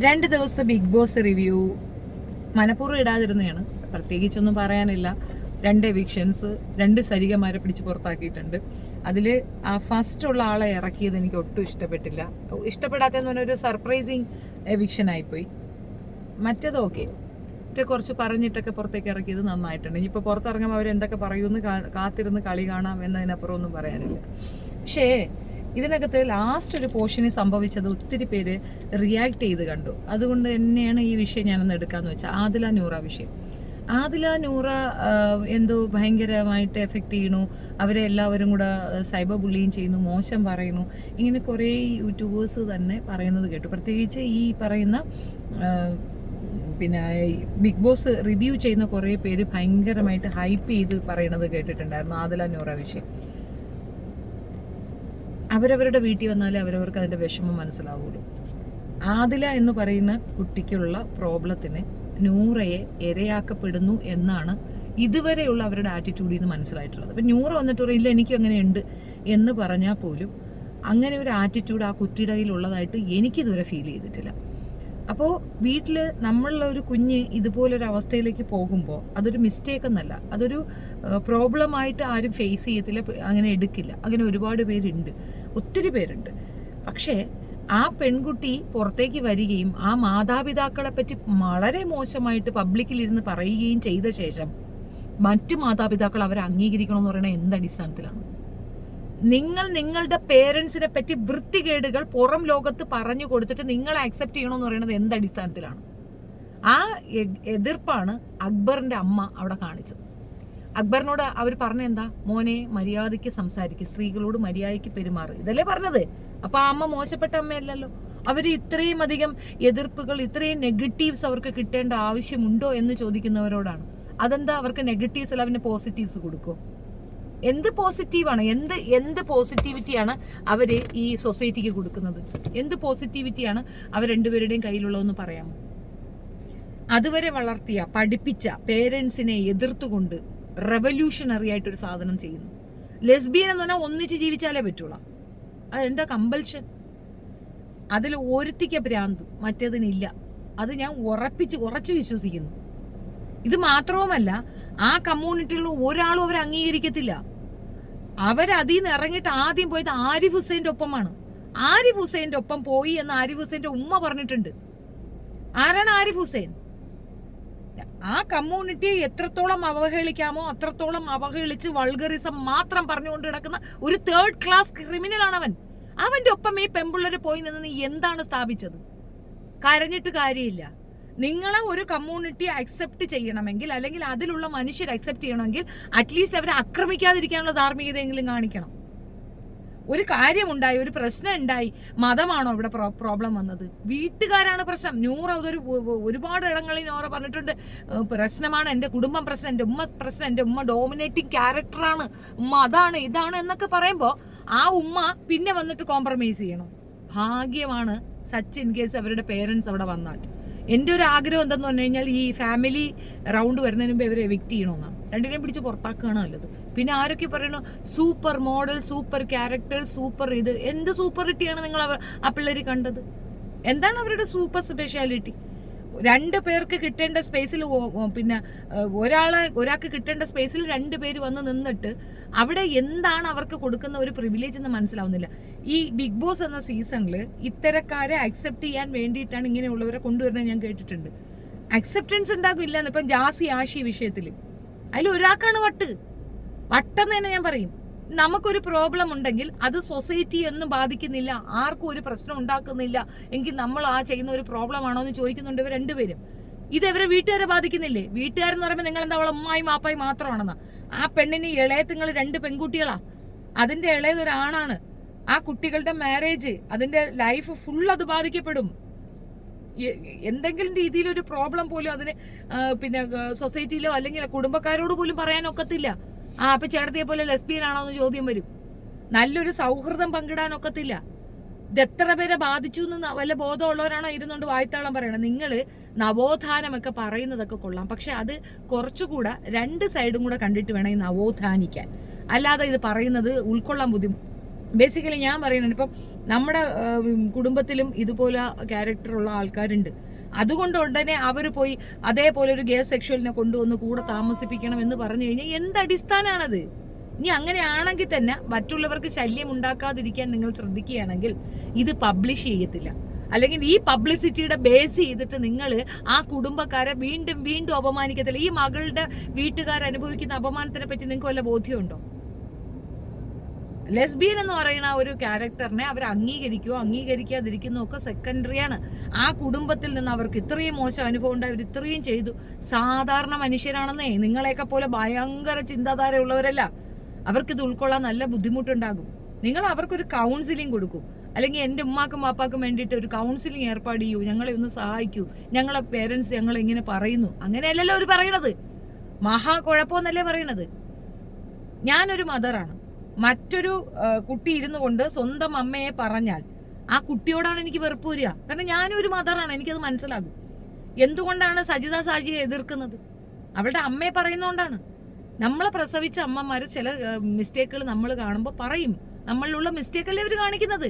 2 ദിവസത്തെ big boss review മനഃപൂർവ്വം ഇടാതിരുന്നതാണ്. പ്രത്യേകിച്ചൊന്നും പറയാനില്ല. 2 എവിക്ഷൻസ്, 2 സരികമാരെ പിടിച്ച് പുറത്താക്കിയിട്ടുണ്ട്. അതിൽ ആ ഫസ്റ്റ് ഉള്ള ആളെ ഇറക്കിയത് എനിക്ക് ഒട്ടും ഇഷ്ടപ്പെട്ടില്ല. ഇഷ്ടപ്പെടാത്തതെന്ന് പറഞ്ഞാൽ ഒരു സർപ്രൈസിങ് എവിക്ഷൻ ആയിപ്പോയി. മറ്റേത് ഓക്കെ, കുറച്ച് പറഞ്ഞിട്ടൊക്കെ പുറത്തേക്ക് ഇറക്കിയത് നന്നായിട്ടുണ്ട്. ഇനിയിപ്പോൾ പുറത്തിറങ്ങുമ്പോൾ അവരെന്തൊക്കെ പറയുമെന്ന് കാത്തിരുന്ന് കളി കാണാം എന്നതിനപ്പുറം ഒന്നും പറയാനില്ല. പക്ഷേ ഇതിനകത്ത് ലാസ്റ്റ് ഒരു പോർഷനിൽ സംഭവിച്ചത് ഒത്തിരി പേര് റിയാക്ട് ചെയ്ത് കണ്ടു. അതുകൊണ്ട് തന്നെയാണ് ഈ വിഷയം ഞാനൊന്ന് എടുക്കാമെന്ന് വെച്ചാൽ ആദില നൂറ വിഷയം. ആദില നൂറ എന്തോ ഭയങ്കരമായിട്ട് എഫക്റ്റ് ചെയ്യണു, അവരെ എല്ലാവരും കൂടെ സൈബർ ബുള്ളിങ് ചെയ്യുന്നു, മോശം പറയുന്നു, ഇങ്ങനെ കുറേ യൂട്യൂബേഴ്സ് തന്നെ പറയുന്നത് കേട്ടു. പ്രത്യേകിച്ച് ഈ പറയുന്ന പിന്നെ ബിഗ് ബോസ് റിവ്യൂ ചെയ്യുന്ന കുറേ പേര് ഭയങ്കരമായിട്ട് ഹൈപ്പ് ചെയ്ത് പറയണത് കേട്ടിട്ടുണ്ടായിരുന്നു ആദില നൂറ വിഷയം. അവരവരുടെ വീട്ടിൽ വന്നാലേ അവരവർക്ക് അതിൻ്റെ വിഷമം മനസ്സിലാവുള്ളൂ. ആദില എന്ന് പറയുന്ന കുട്ടിക്കുള്ള പ്രോബ്ലത്തിന് നൂറയെ ഇരയാക്കപ്പെടുന്നു എന്നാണ് ഇതുവരെയുള്ള അവരുടെ ആറ്റിറ്റ്യൂഡിൽ നിന്ന് മനസ്സിലായിട്ടുള്ളത്. അപ്പം നൂറ വന്നിട്ട് പറയും ഇല്ല എനിക്കും അങ്ങനെയുണ്ട് എന്ന് പറഞ്ഞാൽ പോലും അങ്ങനെ ഒരു ആറ്റിറ്റ്യൂഡ് ആ കുട്ടിയുടെ കയ്യിലുള്ളതായിട്ട് എനിക്കിതുവരെ ഫീൽ ചെയ്തിട്ടില്ല. അപ്പോൾ വീട്ടിൽ നമ്മളുള്ള ഒരു കുഞ്ഞ് ഇതുപോലൊരു അവസ്ഥയിലേക്ക് പോകുമ്പോൾ അതൊരു മിസ്റ്റേക്ക് എന്നല്ല, അതൊരു പ്രോബ്ലമായിട്ട് ആരും ഫേസ് ചെയ്യത്തില്ല, അങ്ങനെ എടുക്കില്ല. അങ്ങനെ ഒരുപാട് പേരുണ്ട്, ഒത്തിരി പേരുണ്ട്. പക്ഷേ ആ പെൺകുട്ടി പുറത്തേക്ക് വരികയും ആ മാതാപിതാക്കളെ പറ്റി വളരെ മോശമായിട്ട് പബ്ലിക്കിലിരുന്ന് പറയുകയും ചെയ്ത ശേഷം മറ്റു മാതാപിതാക്കൾ അവരെ അംഗീകരിക്കണമെന്ന് പറയുന്നത് എന്തടിസ്ഥാനത്തിലാണ്? നിങ്ങൾ നിങ്ങളുടെ പേരൻസിനെ പറ്റി വൃത്തികേടുകൾ പുറം ലോകത്ത് പറഞ്ഞു കൊടുത്തിട്ട് നിങ്ങളെ അക്സെപ്റ്റ് ചെയ്യണമെന്ന് പറയുന്നത് എന്തടിസ്ഥാനത്തിലാണ്? ആ എതിർപ്പാണ് അക്ബറിന്റെ അമ്മ അവിടെ കാണിച്ചത്. അക്ബറിനോട് അവർ പറഞ്ഞ എന്താ, മോനെ മര്യാദയ്ക്ക് സംസാരിക്കുക, സ്ത്രീകളോട് മര്യാദയ്ക്ക് പെരുമാറുക, ഇതല്ലേ പറഞ്ഞത്. അപ്പൊ ആ അമ്മ മോശപ്പെട്ട അമ്മയല്ലല്ലോ. അവര് ഇത്രയും അധികം എതിർപ്പുകൾ, ഇത്രയും നെഗറ്റീവ്സ് അവർക്ക് കിട്ടേണ്ട ആവശ്യമുണ്ടോ എന്ന് ചോദിക്കുന്നവരോടാണ്. അതെന്താ അവർക്ക് നെഗറ്റീവ്സ് അല്ല അവന് പോസിറ്റീവ്സ് കൊടുക്കും? എന്ത് പോസിറ്റീവാണ്, എന്ത് പോസിറ്റിവിറ്റിയാണ് അവര് ഈ സൊസൈറ്റിക്ക് കൊടുക്കുന്നത്? എന്ത് പോസിറ്റിവിറ്റിയാണ് അവർ രണ്ടുപേരുടെയും കയ്യിലുള്ളതെന്ന് പറയാമോ? അതുവരെ വളർത്തിയ പഠിപ്പിച്ച പേരൻസിനെ എതിർത്തുകൊണ്ട് റെവല്യൂഷണറി ആയിട്ടൊരു സാധനം ചെയ്യുന്നു. ലെസ്ബിയൻ എന്ന് പറഞ്ഞാൽ ഒന്നിച്ച് ജീവിച്ചാലേ പറ്റുള്ളൂ. അതെന്താ കമ്പൽഷൻ? അതിൽ ഒരുത്തിക്ക് ഭ്രാന്ത്, മറ്റേതിനില്ല. അത് ഞാൻ ഉറച്ചു വിശ്വസിക്കുന്നു. ഇത് മാത്രവുമല്ല, ആ കമ്മ്യൂണിറ്റിയിലുള്ള ഒരാളും അവർ അംഗീകരിക്കത്തില്ല. അവരതിൽ നിന്ന് ഇറങ്ങിയിട്ട് ആദ്യം പോയത് ആരിഫ് ഹുസൈൻ്റെ ഒപ്പമാണ്. ആരിഫ് ഹുസൈൻ്റെ ഒപ്പം പോയി എന്ന് ആരിഫ് ഹുസൈൻ്റെ ഉമ്മ പറഞ്ഞിട്ടുണ്ട്. ആരാണ് ആരിഫ് ഹുസൈൻ? ആ കമ്മ്യൂണിറ്റിയെ എത്രത്തോളം അവഹേളിക്കാമോ അത്രത്തോളം അവഹേളിച്ച് വൾഗറിസം മാത്രം പറഞ്ഞുകൊണ്ട് കിടക്കുന്ന ഒരു 3rd ക്ലാസ് ക്രിമിനലാണ് അവൻ. അവന്റെ ഒപ്പം ഈ പെമ്പിള്ളേര് പോയി നിന്ന് നീ എന്താണ് സ്ഥാപിച്ചത്? കരഞ്ഞിട്ട് കാര്യമില്ല. നിങ്ങളെ ഒരു കമ്മ്യൂണിറ്റി അക്സെപ്റ്റ് ചെയ്യണമെങ്കിൽ, അല്ലെങ്കിൽ അതിലുള്ള മനുഷ്യർ അക്സെപ്റ്റ് ചെയ്യണമെങ്കിൽ അറ്റ്ലീസ്റ്റ് അവരെ ആക്രമിക്കാതിരിക്കാനുള്ള ധാർമ്മികതയെങ്കിലും കാണിക്കണം. ഒരു കാര്യമുണ്ടായി, ഒരു പ്രശ്നം ഉണ്ടായി, മതമാണോ ഇവിടെ പ്രോബ്ലം വന്നത്? വീട്ടുകാരാണ് പ്രശ്നം. നൂറ അതൊരു ഒരുപാട് ഇടങ്ങളിൽ നൂറ പറഞ്ഞിട്ടുണ്ട്, പ്രശ്നമാണ് എൻ്റെ കുടുംബം പ്രശ്നം, എൻ്റെ ഉമ്മ പ്രശ്നം, എൻ്റെ ഉമ്മ ഡോമിനേറ്റിംഗ് ക്യാരക്ടറാണ്, ഉമ്മ അതാണ് ഇതാണ് എന്നൊക്കെ പറയുമ്പോൾ ആ ഉമ്മ പിന്നെ വന്നിട്ട് കോംപ്രമൈസ് ചെയ്യണം. ഭാഗ്യമാണ് സച്ച് ഇൻ കേസ് അവരുടെ പേരൻസ് അവിടെ വന്നാൽ. എൻ്റെ ഒരു ആഗ്രഹം എന്തെന്ന് പറഞ്ഞു കഴിഞ്ഞാൽ ഈ ഫാമിലി റൗണ്ട് വരുന്നതിന് മുമ്പ് ഇവരെ എവിക്റ്റ് ചെയ്യണമെന്നാണ്. രണ്ടിനെയും പിടിച്ച് പുറത്താക്കുകയാണ് നല്ലത്. പിന്നെ ആരൊക്കെ പറയണു super model, super character, super ഇത്, എന്ത് സൂപ്പറിറ്റിയാണ് നിങ്ങൾ ആ പിള്ളേർ കണ്ടത്? എന്താണ് അവരുടെ സൂപ്പർ സ്പെഷ്യാലിറ്റി? 2 പേർക്ക് കിട്ടേണ്ട സ്പേസിൽ പിന്നെ ഒരാൾക്ക് കിട്ടേണ്ട സ്പേസിൽ 2 പേര് വന്ന് നിന്നിട്ട് അവിടെ എന്താണ് അവർക്ക് കൊടുക്കുന്ന ഒരു പ്രിവിലേജ് എന്ന് മനസ്സിലാവുന്നില്ല. ഈ ബിഗ് ബോസ് എന്ന സീസണിൽ ഇത്തരക്കാരെ അക്സെപ്റ്റ് ചെയ്യാൻ വേണ്ടിയിട്ടാണ് ഇങ്ങനെയുള്ളവരെ കൊണ്ടുവരുന്നത് ഞാൻ കേട്ടിട്ടുണ്ട്. അക്സെപ്റ്റൻസ് ഉണ്ടാകില്ല. ഇപ്പം ജാസി ആഷി വിഷയത്തിൽ അതിൽ ഒരാൾക്കാണ് വട്ടെന്ന് തന്നെ ഞാൻ പറയും. നമുക്കൊരു പ്രോബ്ലം ഉണ്ടെങ്കിൽ അത് സൊസൈറ്റി ഒന്നും ബാധിക്കുന്നില്ല, ആർക്കും ഒരു പ്രശ്നം ഉണ്ടാക്കുന്നില്ല എങ്കിൽ നമ്മൾ ആ ചെയ്യുന്ന ഒരു പ്രോബ്ലം ആണോ എന്ന് ചോദിക്കുന്നുണ്ട് ഇവർ രണ്ടുപേരും. ഇവരെ വീട്ടുകാരെ ബാധിക്കുന്നില്ലേ? വീട്ടുകാരെന്ന് പറയുമ്പോൾ നിങ്ങൾ എന്താ അവളെ ഉമ്മായും മാപ്പായും മാത്രമാണെന്നാ? ആ പെണ്ണിന് ഇളയത്തുങ്ങൾ 2 പെൺകുട്ടികളാ, അതിന്റെ ഇളയതൊരാണാണ്. ആ കുട്ടികളുടെ മാരേജ്, അതിന്റെ ലൈഫ് ഫുൾ അത് ബാധിക്കപ്പെടും. എന്തെങ്കിലും രീതിയിലൊരു പ്രോബ്ലം പോലും അതിന് പിന്നെ സൊസൈറ്റിയിലോ അല്ലെങ്കിൽ കുടുംബക്കാരോട് പോലും പറയാനൊക്കത്തില്ല. അപ്പൊ ചേട്ടത്തിയെ പോലെ ലെസ്ബിയൻ ആണോ എന്ന് ചോദ്യം വരും. നല്ലൊരു സൗഹൃദം പങ്കിടാനൊക്കത്തില്ല. ഇത് എത്ര പേരെ ബാധിച്ചു എന്ന് വല്ല ബോധമുള്ളവരാണോ ഇരുന്നുകൊണ്ട് വായ്ത്താളം പറയണം? നിങ്ങൾ നവോത്ഥാനമൊക്കെ പറയുന്നതൊക്കെ കൊള്ളാം, പക്ഷെ അത് കുറച്ചുകൂടെ 2 സൈഡും കൂടെ കണ്ടിട്ട് വേണം ഈ നവോത്ഥാനിക്കാൻ. അല്ലാതെ ഇത് പറയുന്നത് ഉൾക്കൊള്ളാൻ ബുദ്ധിമുട്ട്. ബേസിക്കലി ഞാൻ പറയുന്നുണ്ട്, ഇപ്പം നമ്മുടെ കുടുംബത്തിലും ഇതുപോലെ ക്യാരക്ടറുള്ള ആൾക്കാരുണ്ട്. അതുകൊണ്ട് ഉടനെ അവർ പോയി അതേപോലെ ഒരു ഗേ സെക്ഷലിനെ കൊണ്ടുവന്ന് കൂടെ താമസിപ്പിക്കണം എന്ന് പറഞ്ഞു കഴിഞ്ഞാൽ എന്ത് അടിസ്ഥാനാണത്? ഇനി അങ്ങനെയാണെങ്കിൽ തന്നെ മറ്റുള്ളവർക്ക് ശല്യം ഉണ്ടാക്കാതിരിക്കാൻ നിങ്ങൾ ശ്രദ്ധിക്കുകയാണെങ്കിൽ ഇത് പബ്ലിഷ് ചെയ്യത്തില്ല. അല്ലെങ്കിൽ ഈ പബ്ലിസിറ്റിയുടെ ബേസ് ചെയ്തിട്ട് നിങ്ങൾ ആ കുടുംബക്കാരെ വീണ്ടും വീണ്ടും അപമാനിക്കത്തില്ല. ഈ മകളുടെ വീട്ടുകാർ അനുഭവിക്കുന്ന അപമാനത്തിനെ പറ്റി നിങ്ങൾക്ക് വല്ല ബോധ്യമുണ്ടോ? ലെസ്ബിയൻ എന്ന് പറയുന്ന ഒരു ക്യാരക്ടറിനെ അവർ അംഗീകരിക്കുകയോ അംഗീകരിക്കാതിരിക്കുന്നോ ഒക്കെ സെക്കൻഡറിയാണ്. ആ കുടുംബത്തിൽ നിന്ന് അവർക്ക് ഇത്രയും മോശം അനുഭവം ഉണ്ടായി, അവർ ഇത്രയും ചെയ്തു. സാധാരണ മനുഷ്യരാണെന്നേ, നിങ്ങളെയൊക്കെ പോലെ ഭയങ്കര ചിന്താധാരയുള്ളവരല്ല. അവർക്കിത് ഉൾക്കൊള്ളാൻ നല്ല ബുദ്ധിമുട്ടുണ്ടാകും. നിങ്ങൾ അവർക്കൊരു കൗൺസിലിംഗ് കൊടുക്കൂ. അല്ലെങ്കിൽ എൻ്റെ ഉമ്മാക്കും വാപ്പാക്കും വേണ്ടിയിട്ട് ഒരു കൗൺസിലിംഗ് ഏർപ്പാട് ചെയ്യൂ, ഞങ്ങളെ ഒന്ന് സഹായിക്കൂ, ഞങ്ങളെ പേരൻസ് ഞങ്ങളെ ഇങ്ങനെ പറയുന്നു. അങ്ങനെയല്ലല്ലോ അവർ പറയണത്. മഹാ കുഴപ്പമെന്നല്ലേ പറയണത്. ഞാനൊരു മദറാണ്. മറ്റൊരു കുട്ടി ഇരുന്നു കൊണ്ട് സ്വന്തം അമ്മയെ പറഞ്ഞാൽ ആ കുട്ടിയോടാണ് എനിക്ക് വെറുപ്പ് വരിക. കാരണം ഞാനും ഒരു മദറാണ്, എനിക്കത് മനസ്സിലാകും. എന്തുകൊണ്ടാണ് സജിത സാജിയെ എതിർക്കുന്നത്? അവളുടെ അമ്മയെ പറയുന്നതുകൊണ്ടാണ്. നമ്മളെ പ്രസവിച്ച അമ്മമാർ ചില മിസ്റ്റേക്കുകൾ നമ്മൾ കാണുമ്പോൾ പറയും. നമ്മളിലുള്ള മിസ്റ്റേക്കല്ലേ അവർ കാണിക്കുന്നത്.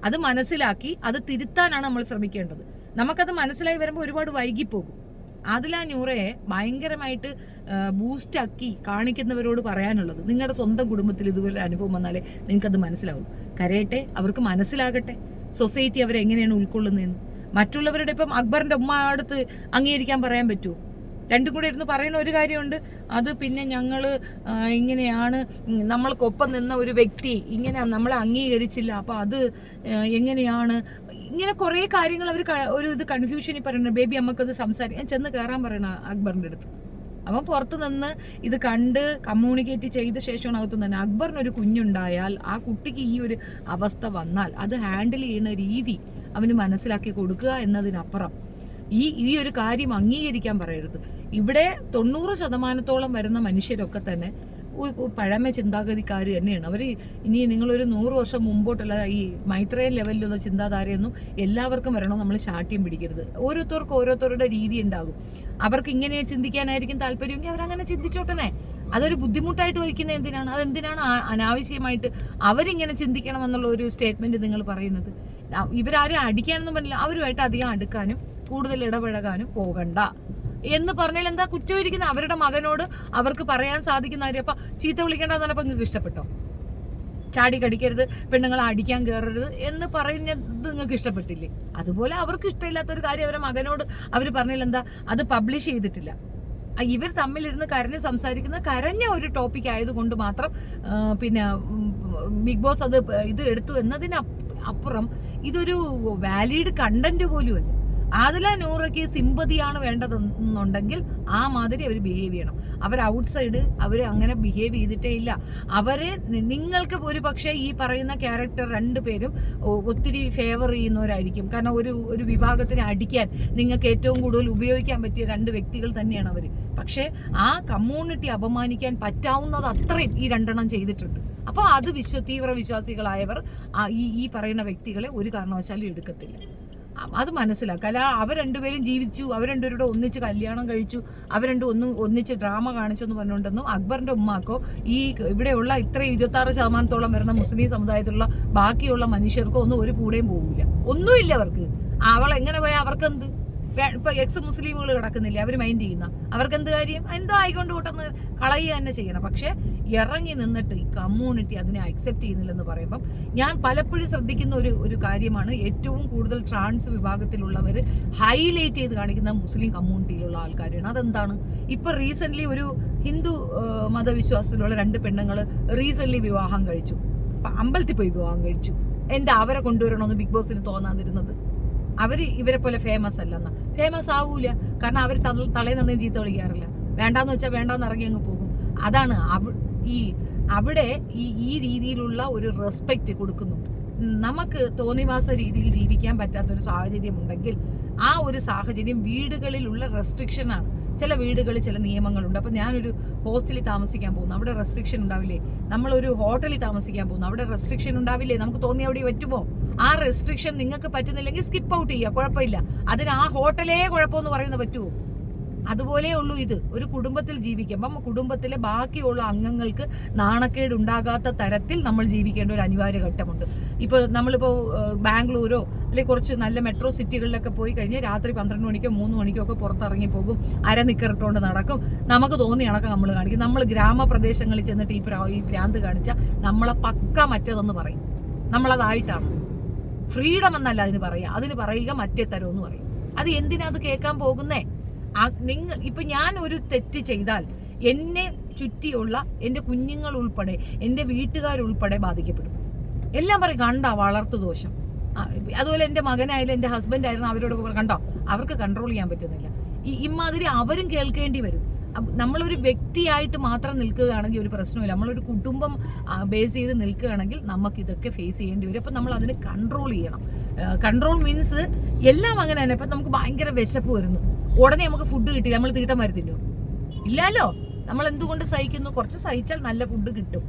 അത് മനസ്സിലാക്കി അത് തിരുത്താനാണ് നമ്മൾ ശ്രമിക്കേണ്ടത്. നമുക്കത് മനസ്സിലായി വരുമ്പോൾ ഒരുപാട് വൈകിപ്പോകും. ആദില നൂറയെ ഭയങ്കരമായിട്ട് ബൂസ്റ്റാക്കി കാണിക്കുന്നവരോട് പറയാനുള്ളത്, നിങ്ങളുടെ സ്വന്തം കുടുംബത്തിൽ ഇതുപോലെ അനുഭവം വന്നാലേ നിങ്ങൾക്കത് മനസ്സിലാവും. കരയട്ടെ, അവർക്ക് മനസ്സിലാകട്ടെ സൊസൈറ്റി അവരെങ്ങനെയാണ് ഉൾക്കൊള്ളുന്നതെന്ന്. മറ്റുള്ളവരുടെ ഇപ്പം അക്ബറിന്റെ ഉമ്മ അടുത്ത് അംഗീകരിക്കാൻ പറയാൻ പറ്റുമോ? രണ്ടും കൂടെ ഇരുന്ന് പറയുന്ന ഒരു കാര്യമുണ്ട്. അത് പിന്നെ ഞങ്ങൾ ഇങ്ങനെയാണ്, നമ്മൾക്കൊപ്പം നിന്ന ഒരു വ്യക്തി ഇങ്ങനെ നമ്മളെ അംഗീകരിച്ചില്ല, അപ്പം അത് എങ്ങനെയാണ്, ഇങ്ങനെ കുറേ കാര്യങ്ങൾ അവർ ഒരു ഇത് കൺഫ്യൂഷനിൽ പറയുന്നത്. ബേബി അമ്മക്കത് സംസാരിക്കാൻ ചെന്ന് കയറാൻ പറയണ അക്ബറിൻ്റെ അടുത്ത്. അവൻ പുറത്ത് നിന്ന് ഇത് കണ്ട് കമ്മ്യൂണിക്കേറ്റ് ചെയ്ത ശേഷമാണ് അകത്തു തന്നെ. അക്ബറിനൊരു കുഞ്ഞുണ്ടായാൽ ആ കുട്ടിക്ക് ഈ ഒരു അവസ്ഥ വന്നാൽ അത് ഹാൻഡിൽ ചെയ്യുന്ന രീതി അവന് മനസ്സിലാക്കി കൊടുക്കുക എന്നതിനപ്പുറം ഈ ഒരു കാര്യം അംഗീകരിക്കാൻ പറയരുത്. ഇവിടെ 90% വരുന്ന മനുഷ്യരൊക്കെ തന്നെ പഴമ ചിന്താഗതിക്കാർ തന്നെയാണ്. അവർ ഇനി നിങ്ങളൊരു 100 വർഷം മുമ്പോട്ടുള്ള ഈ മൈത്രേയൻ ലെവലിലുള്ള ചിന്താധാരയൊന്നും എല്ലാവർക്കും വരണോ നമ്മൾ ശാഠ്യം പിടിക്കരുത്. ഓരോരുത്തർക്കും ഓരോരുത്തരുടെ രീതി ഉണ്ടാകും. അവർക്ക് ഇങ്ങനെ ചിന്തിക്കാനായിരിക്കും താല്പര്യമെങ്കിൽ അവരങ്ങനെ ചിന്തിച്ചോട്ടനെ. അതൊരു ബുദ്ധിമുട്ടായിട്ട് വയ്ക്കുന്നത് എന്തിനാണ്? അതെന്തിനാണ് അവനാവശ്യമായിട്ട് അവരിങ്ങനെ ചിന്തിക്കണം എന്നുള്ള ഒരു സ്റ്റേറ്റ്മെന്റ് നിങ്ങൾ പറയുന്നത്? ഇവരാരും അടിക്കാനൊന്നും പറ്റില്ല. അവരുമായിട്ട് അധികം അടുക്കാനും കൂടുതൽ ഇടപഴകാനും പോകണ്ട എന്ന് പറഞ്ഞാൽ എന്താ കുറ്റം ഇരിക്കുന്നത്? അവരുടെ മകനോട് അവർക്ക് പറയാൻ സാധിക്കുന്ന കാര്യം. അപ്പൊ ചീത്ത വിളിക്കേണ്ടെന്ന് പറഞ്ഞപ്പോൾ നിങ്ങൾക്ക് ഇഷ്ടപ്പെട്ടോ? ചാടി കടിക്കരുത്, പെണ്ണുങ്ങളെ അടിക്കാൻ കയറരുത് എന്ന് പറയുന്നത് നിങ്ങൾക്ക് ഇഷ്ടപ്പെട്ടില്ലേ? അതുപോലെ അവർക്ക് ഇഷ്ടമില്ലാത്തൊരു കാര്യം അവരുടെ മകനോട് അവർ പറഞ്ഞാൽ എന്താ? അത് പബ്ലിഷ് ചെയ്തിട്ടില്ല. ഇവർ തമ്മിലിരുന്ന് കരഞ്ഞ് സംസാരിക്കുന്ന കരഞ്ഞ ഒരു ടോപ്പിക് ആയതുകൊണ്ട് മാത്രം പിന്നെ ബിഗ് ബോസ് അത് ഇത് എടുത്തു എന്നതിനപ്പുറം ഇതൊരു വാലിഡ് കണ്ടന്റ് പോലുമല്ല. ആദില നൂറയ്ക്ക് സിമ്പതിയാണ് വേണ്ടതെന്നുണ്ടെങ്കിൽ ആ മാതിരി അവർ ബിഹേവ് ചെയ്യണം. അവർ ഔട്ട്സൈഡ് അവർ അങ്ങനെ ബിഹേവ് ചെയ്തിട്ടേ ഇല്ല. അവരെ നിങ്ങൾക്ക് ഒരു പക്ഷേ ഈ പറയുന്ന ക്യാരക്ടർ രണ്ടുപേരും ഒത്തിരി ഫേവർ ചെയ്യുന്നവരായിരിക്കും. കാരണം ഒരു വിഭാഗത്തിനെ അടിക്കാൻ നിങ്ങൾക്ക് ഏറ്റവും കൂടുതൽ ഉപയോഗിക്കാൻ പറ്റിയ 2 വ്യക്തികൾ തന്നെയാണ് അവർ. പക്ഷേ ആ കമ്മ്യൂണിറ്റി അപമാനിക്കാൻ പറ്റാവുന്നത് അത്രയും ഈ 2 ചെയ്തിട്ടുണ്ട്. അപ്പോൾ അത് തീവ്ര വിശ്വാസികളായവർ ഈ പറയുന്ന വ്യക്തികളെ ഒരു കാരണവശാലും എടുക്കത്തില്ല. അത് മനസ്സിലാക്കുക. അല്ല അവർ രണ്ടുപേരും ജീവിച്ചു, അവർ രണ്ടുപേരുടെ ഒന്നിച്ച് കല്യാണം കഴിച്ചു, അവർ ഒന്നിച്ച് ഡ്രാമ കാണിച്ചെന്ന് പറഞ്ഞുകൊണ്ടൊന്നും അക്ബറിന്റെ ഉമ്മാക്കോ ഈ ഇവിടെയുള്ള ഇത്ര 26% വരുന്ന മുസ്ലിം സമുദായത്തിലുള്ള ബാക്കിയുള്ള മനുഷ്യർക്കോ ഒന്നും ഒരു കൂടെയും പോകില്ല. ഒന്നുമില്ല അവർക്ക്. അവൾ എങ്ങനെ പോയാൽ അവർക്കെന്ത്? ഇപ്പൊ എക്സ് മുസ്ലിമുകൾ കിടക്കുന്നില്ല, അവർ മൈൻഡ് ചെയ്യുന്ന അവർക്ക് എന്ത് കാര്യം? എന്തോ ആയിക്കൊണ്ട് കൂട്ടെന്ന് കളയുക തന്നെ ചെയ്യണം. പക്ഷെ ഇറങ്ങി നിന്നിട്ട് ഈ കമ്മ്യൂണിറ്റി അതിനെ അക്സെപ്റ്റ് ചെയ്യുന്നില്ലെന്ന് പറയുമ്പം ഞാൻ പലപ്പോഴും ശ്രദ്ധിക്കുന്ന ഒരു കാര്യമാണ്, ഏറ്റവും കൂടുതൽ ട്രാൻസ് വിഭാഗത്തിലുള്ളവർ ഹൈലൈറ്റ് ചെയ്ത് കാണിക്കുന്ന മുസ്ലിം കമ്മ്യൂണിറ്റിയിലുള്ള ആൾക്കാരാണ്. അതെന്താണ്? ഇപ്പൊ റീസെന്റ് ഒരു ഹിന്ദു മതവിശ്വാസത്തിലുള്ള 2 പെണ്ണുങ്ങൾ റീസെന്റ് വിവാഹം കഴിച്ചു. അമ്പലത്തിൽ പോയി വിവാഹം കഴിച്ചു. എന്താ അവരെ കൊണ്ടുവരണമെന്ന് ബിഗ് ബോസിന് തോന്നാതിരുന്നത്? അവര് ഇവരെ പോലെ ഫേമസ് അല്ലെന്ന. ഫേമസ് ആവൂല, കാരണം അവർ തലേന്ന് ചീത്ത വിളിക്കാറില്ല. വേണ്ടാന്ന് വെച്ചാൽ വേണ്ടാന്ന് ഇറങ്ങി അങ്ങ് പോകും. അതാണ് അവിടെ ഈ രീതിയിലുള്ള ഒരു റെസ്പെക്റ്റ് കൊടുക്കുന്നുണ്ട്. നമുക്ക് തോന്നിവാസ രീതിയിൽ ജീവിക്കാൻ പറ്റാത്തൊരു സാഹചര്യം ഉണ്ടെങ്കിൽ ആ ഒരു സാഹചര്യം വീടുകളിലുള്ള റെസ്ട്രിക്ഷനാണ്. ചില വീടുകളിൽ ചില നിയമങ്ങളുണ്ട്. അപ്പം ഞാനൊരു ഹോസ്റ്റലിൽ താമസിക്കാൻ പോകുന്നു, അവിടെ റെസ്ട്രിക്ഷൻ ഉണ്ടാവില്ലേ? നമ്മളൊരു ഹോട്ടലിൽ താമസിക്കാൻ പോകുന്നു, അവിടെ റെസ്ട്രിക്ഷൻ ഉണ്ടാവില്ലേ? നമുക്ക് തോന്നി അവിടെ പറ്റുമോ? ആ റെസ്ട്രിക്ഷൻ നിങ്ങൾക്ക് പറ്റുന്നില്ലെങ്കിൽ സ്കിപ്പ് ഔട്ട് ചെയ്യുക, കുഴപ്പമില്ല. അതിന് ആ ഹോട്ടലേ കുഴപ്പമെന്ന് പറയുന്നത് പറ്റുമോ? അതുപോലെ ഉള്ളൂ ഇത്. ഒരു കുടുംബത്തിൽ ജീവിക്കുമ്പം കുടുംബത്തിലെ ബാക്കിയുള്ള അംഗങ്ങൾക്ക് നാണക്കേട് ഉണ്ടാകാത്ത തരത്തിൽ നമ്മൾ ജീവിക്കേണ്ട ഒരു അനിവാര്യ ഘട്ടമുണ്ട്. ഇപ്പോൾ നമ്മളിപ്പോൾ ബാംഗ്ലൂരോ അല്ലെങ്കിൽ കുറച്ച് നല്ല മെട്രോ സിറ്റികളിലൊക്കെ പോയി കഴിഞ്ഞാൽ രാത്രി 12 മണിക്കോ 3 മണിക്കോ ഒക്കെ പുറത്തിറങ്ങി പോകും, അരനിക്കറിട്ടുകൊണ്ട് നടക്കും. നമുക്ക് തോന്നി കണക്ക് നമ്മൾ കാണിക്കും. നമ്മൾ ഗ്രാമപ്രദേശങ്ങളിൽ ചെന്നിട്ട് ഈ ഭ്രാന്ത് കാണിച്ചാൽ നമ്മളെ പക്ക മറ്റേതെന്ന് പറയും. നമ്മളതായിട്ടാണ്. ഫ്രീഡം എന്നല്ല അതിന് പറയുക മറ്റേ തരമെന്ന് പറയും. അത് എന്തിനാ അത് കേൾക്കാൻ പോകുന്നേ? ഇപ്പൊ ഞാൻ ഒരു തെറ്റ് ചെയ്താൽ എന്നെ ചുറ്റിയുള്ള എൻ്റെ കുഞ്ഞുങ്ങൾ ഉൾപ്പെടെ എൻ്റെ വീട്ടുകാരുൾപ്പെടെ ബാധിക്കപ്പെടും. എല്ലാം പറയും കണ്ടോ വളർത്തു ദോഷം. അതുപോലെ എൻ്റെ മകനായാലും എൻ്റെ ഹസ്ബൻഡ് ആയിരുന്നു, അവരോടൊക്കെ കണ്ടോ അവർക്ക് കൺട്രോൾ ചെയ്യാൻ പറ്റുന്നില്ല. ഇമാതിരി അവരും കേൾക്കേണ്ടി വരും. നമ്മളൊരു വ്യക്തിയായിട്ട് മാത്രം നിൽക്കുകയാണെങ്കിൽ ഒരു പ്രശ്നമില്ല. നമ്മളൊരു കുടുംബം ബേസ് ചെയ്ത് നിൽക്കുകയാണെങ്കിൽ നമുക്ക് ഇതൊക്കെ ഫേസ് ചെയ്യേണ്ടി വരും. അപ്പം നമ്മൾ അതിനെ കൺട്രോൾ ചെയ്യണം. കൺട്രോൾ മീൻസ് എല്ലാം അങ്ങനെ തന്നെ. ഇപ്പം നമുക്ക് ഭയങ്കര വിശപ്പ് വരുന്നു, ഉടനെ നമുക്ക് ഫുഡ് കിട്ടില്ല, നമ്മൾ തീട്ടം വരുത്തില്ലോ? ഇല്ലല്ലോ. നമ്മൾ എന്തുകൊണ്ട് സഹിക്കുന്നു? കുറച്ച് സഹിച്ചാൽ നല്ല ഫുഡ് കിട്ടും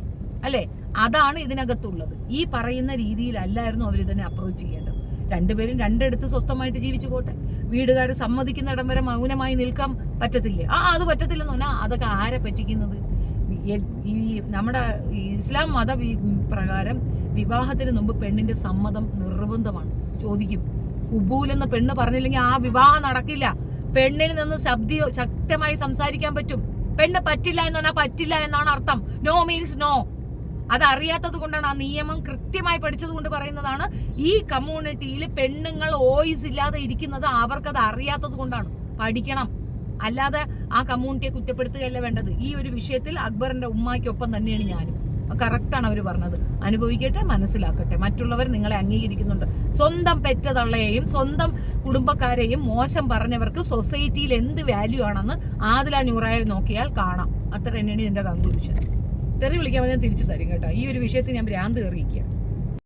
അല്ലേ? അതാണ് ഇതിനകത്തുള്ളത്. ഈ പറയുന്ന രീതിയിലല്ലായിരുന്നു അവരിതിനെ അപ്രോച്ച് ചെയ്യേണ്ടത്. രണ്ടുപേരും രണ്ടിടത്ത് സ്വസ്ഥമായിട്ട് ജീവിച്ചു പോട്ടെ. വീടുകാർ സമ്മതിക്കുന്നിടം വരെ മൗനമായി നിൽക്കാൻ പറ്റത്തില്ലേ? അത് പറ്റത്തില്ലെന്ന് പറഞ്ഞാൽ അതൊക്കെ ആരെ പറ്റിക്കുന്നത്? ഈ നമ്മുടെ ഇസ്ലാം മത പ്രകാരം വിവാഹത്തിന് മുമ്പ് പെണ്ണിന്റെ സമ്മതം നിർബന്ധമാണ്. ചോദിക്കും. കുബൂൽ എന്ന പെണ്ണ് പറഞ്ഞില്ലെങ്കിൽ ആ വിവാഹം നടക്കില്ല. പെണ്ണിന് നിന്ന് ശക്തമായി സംസാരിക്കാൻ പറ്റും. പെണ്ണ് പറ്റില്ല എന്ന് പറഞ്ഞാൽ പറ്റില്ല എന്നാണ് അർത്ഥം. No means no. അതറിയാത്തത് കൊണ്ടാണ്, ആ നിയമം കൃത്യമായി പഠിച്ചത് കൊണ്ട് പറയുന്നതാണ്. ഈ കമ്മ്യൂണിറ്റിയിൽ പെണ്ണുങ്ങൾ വോയിസ് ഇല്ലാതെ ഇരിക്കുന്നത് അവർക്കത് അറിയാത്തത് കൊണ്ടാണ്. പഠിക്കണം. അല്ലാതെ ആ കമ്മ്യൂണിറ്റിയെ കുറ്റപ്പെടുത്തുകയല്ല വേണ്ടത്. ഈ ഒരു വിഷയത്തിൽ അക്ബറിന്റെ ഉമ്മാക്കൊപ്പം തന്നെയാണ് ഞാനും. കറക്റ്റാണ് അവർ പറഞ്ഞത്. അനുഭവിക്കട്ടെ, മനസ്സിലാക്കട്ടെ. മറ്റുള്ളവർ നിങ്ങളെ അംഗീകരിക്കുന്നുണ്ട്. സ്വന്തം പെറ്റതള്ളയെയും സ്വന്തം കുടുംബക്കാരെയും മോശം പറഞ്ഞവർക്ക് സൊസൈറ്റിയിൽ എന്ത് വാല്യൂ ആണെന്ന് ആദില നൂറായി നോക്കിയാൽ കാണാം. അത്ര തന്നെയാണ് ഇതിന്റെ കൺക്ലൂഷൻ. തെറി വിളിക്കാൻ ഞാൻ തിരിച്ചു തരും കേട്ടോ. ഈ ഒരു വിഷയത്തിൽ ഞാൻ ഭ്രാന്ത് കയറിയിരിക്കുക.